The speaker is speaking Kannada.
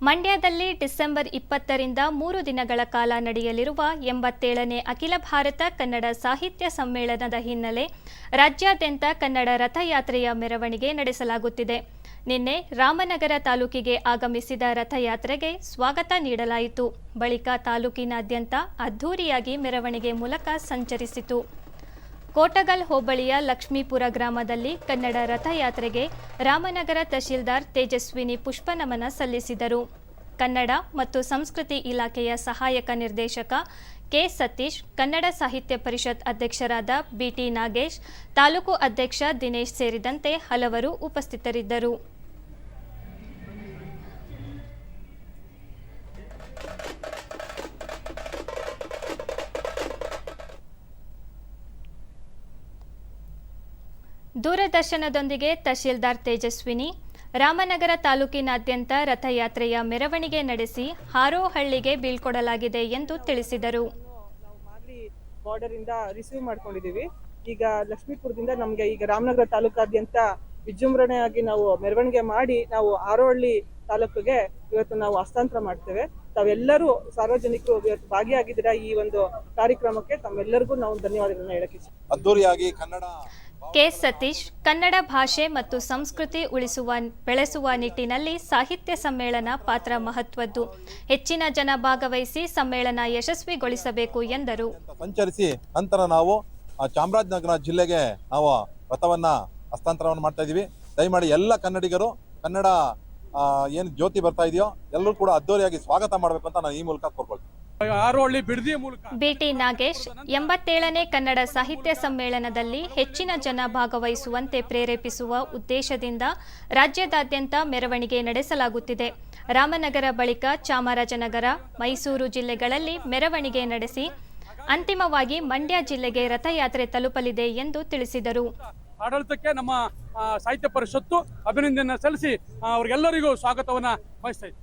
ಮಂಡ್ಯದಲ್ಲಿ ಡಿಸೆಂಬರ್ 20ರಿಂದ 3 ದಿನಗಳ ಕಾಲ ನಡೆಯಲಿರುವ 87ನೇ ಅಖಿಲ ಭಾರತ ಕನ್ನಡ ಸಾಹಿತ್ಯ ಸಮ್ಮೇಳನದ ಹಿನ್ನೆಲೆ ರಾಜ್ಯಾದ್ಯಂತ ಕನ್ನಡ ರಥಯಾತ್ರೆಯ ಮೆರವಣಿಗೆ ನಡೆಸಲಾಗುತ್ತಿದೆ. ನಿನ್ನೆ ರಾಮನಗರ ತಾಲೂಕಿಗೆ ಆಗಮಿಸಿದ ರಥಯಾತ್ರೆಗೆ ಸ್ವಾಗತ ನೀಡಲಾಯಿತು. ಬಳಿಕ ತಾಲೂಕಿನಾದ್ಯಂತ ಅದ್ಧೂರಿಯಾಗಿ ಮೆರವಣಿಗೆ ಮೂಲಕ ಸಂಚರಿಸಿತು. ಕೋಟಗಲ್ ಹೋಬಳಿಯ ಲಕ್ಷ್ಮೀಪುರ ಗ್ರಾಮದಲ್ಲಿ ಕನ್ನಡ ರಥಯಾತ್ರೆಗೆ ರಾಮನಗರ ತಹಶೀಲ್ದಾರ್ ತೇಜಸ್ವಿನಿ ಪುಷ್ಪನಮನ ಸಲ್ಲಿಸಿದರು. ಕನ್ನಡ ಮತ್ತು ಸಂಸ್ಕೃತಿ ಇಲಾಖೆಯ ಸಹಾಯಕ ನಿರ್ದೇಶಕ ಕೆ. ಸತೀಶ್, ಕನ್ನಡ ಸಾಹಿತ್ಯ ಪರಿಷತ್ ಅಧ್ಯಕ್ಷರಾದ ಬಿಟಿ ನಾಗೇಶ್, ತಾಲೂಕು ಅಧ್ಯಕ್ಷ ದಿನೇಶ್ ಸೇರಿದಂತೆ ಹಲವರು ಉಪಸ್ಥಿತರಿದ್ದರು. ದೂರದರ್ಶನದೊಂದಿಗೆ ತಹಶೀಲ್ದಾರ್ ತೇಜಸ್ವಿನಿ ರಾಮನಗರ ತಾಲೂಕಿನಾದ್ಯಂತ ರಥಯಾತ್ರೆಯ ಮೆರವಣಿಗೆ ನಡೆಸಿ ಹಾರೋಹಳ್ಳಿಗೆ ಬೀಳ್ಕೊಡಲಾಗಿದೆ ಎಂದು ತಿಳಿಸಿದರು. ನಾವು ಮಾಗಡಿ ಬಾರ್ಡರ್ ಇಂದ ರಿಸೀವ್ ಮಾಡ್ಕೊಂಡಿದ್ದೀವಿ. ಈಗ ಲಕ್ಷ್ಮೀಪುರದಿಂದ ನಮಗೆ ಈಗ ರಾಮನಗರ ತಾಲೂಕಾದ್ಯಂತ ವಿಜೃಂಭಣೆಯಾಗಿ ನಾವು ಮೆರವಣಿಗೆ ಮಾಡಿ ನಾವು ಹಾರೋಹಳ್ಳಿ ತಾಲೂಕಿಗೆ ಇವತ್ತು ನಾವು ಹಸ್ತಾಂತರ ಮಾಡ್ತೇವೆ. ತಾವೆಲ್ಲರೂ ಸಾರ್ವಜನಿಕರು ಇವತ್ತು ಭಾಗಿಯಾಗಿದ್ದೀರಾ ಈ ಒಂದು ಕಾರ್ಯಕ್ರಮಕ್ಕೆ. ತಮ್ಮೆಲ್ಲರಿಗೂ ನಾವು ಧನ್ಯವಾದಗಳನ್ನ ಹೇಳಕ್ಕೆ ಅದ್ದೂರಿಯಾಗಿ ಕನ್ನಡ ಕೆ. ಸತೀಶ್, ಕನ್ನಡ ಭಾಷೆ ಮತ್ತು ಸಂಸ್ಕೃತಿ ಬೆಳೆಸುವ ನಿಟ್ಟಿನಲ್ಲಿ ಸಾಹಿತ್ಯ ಸಮ್ಮೇಳನ ಪಾತ್ರ ಮಹತ್ವದ್ದು. ಹೆಚ್ಚಿನ ಜನ ಭಾಗವಹಿಸಿ ಸಮ್ಮೇಳನ ಯಶಸ್ವಿಗೊಳಿಸಬೇಕು ಎಂದರು. ಸಂಚರಿಸಿ ನಂತರ ನಾವು ಚಾಮರಾಜನಗರ ಜಿಲ್ಲೆಗೆ ನಾವು ರಥವನ್ನ ಹಸ್ತಾಂತರವನ್ನು ಮಾಡ್ತಾ ಇದೀವಿ. ದಯಮಾಡಿ ಎಲ್ಲ ಕನ್ನಡಿಗರು ಕನ್ನಡ ಏನು ಜ್ಯೋತಿ ಬರ್ತಾ ಇದೆಯೋ ಎಲ್ಲರೂ ಕೂಡ ಅದ್ದೂರಿಯಾಗಿ ಸ್ವಾಗತ ಮಾಡಬೇಕು ಅಂತ ನಾನು ಈ ಮೂಲಕ ಕೋರ್ಕೊಳ್ತೀನಿ. ಬಿಟಿ ನಾಗೇಶ್, 87ನೇ ಕನ್ನಡ ಸಾಹಿತ್ಯ ಸಮ್ಮೇಳನದಲ್ಲಿ ಹೆಚ್ಚಿನ ಜನ ಭಾಗವಹಿಸುವಂತೆ ಪ್ರೇರೇಪಿಸುವ ಉದ್ದೇಶದಿಂದ ರಾಜ್ಯದಾದ್ಯಂತ ಮೆರವಣಿಗೆ ನಡೆಸಲಾಗುತ್ತಿದೆ. ರಾಮನಗರ ಬಳಿಕ ಚಾಮರಾಜನಗರ, ಮೈಸೂರು ಜಿಲ್ಲೆಗಳಲ್ಲಿ ಮೆರವಣಿಗೆ ನಡೆಸಿ ಅಂತಿಮವಾಗಿ ಮಂಡ್ಯ ಜಿಲ್ಲೆಗೆ ರಥಯಾತ್ರೆ ತಲುಪಲಿದೆ ಎಂದು ತಿಳಿಸಿದರು. ಆಡಳಿತಕ್ಕೆ ನಮ್ಮ ಸಾಹಿತ್ಯ ಪರಿಷತ್ತು ಅಭಿನಂದನೆ ಸಲ್ಲಿಸಿ ಅವರಿಗೆಲ್ಲರಿಗೂ ಸ್ವಾಗತವನ್ನ ಬಯಸ್ತಾ ಇದ್ದೀವಿ.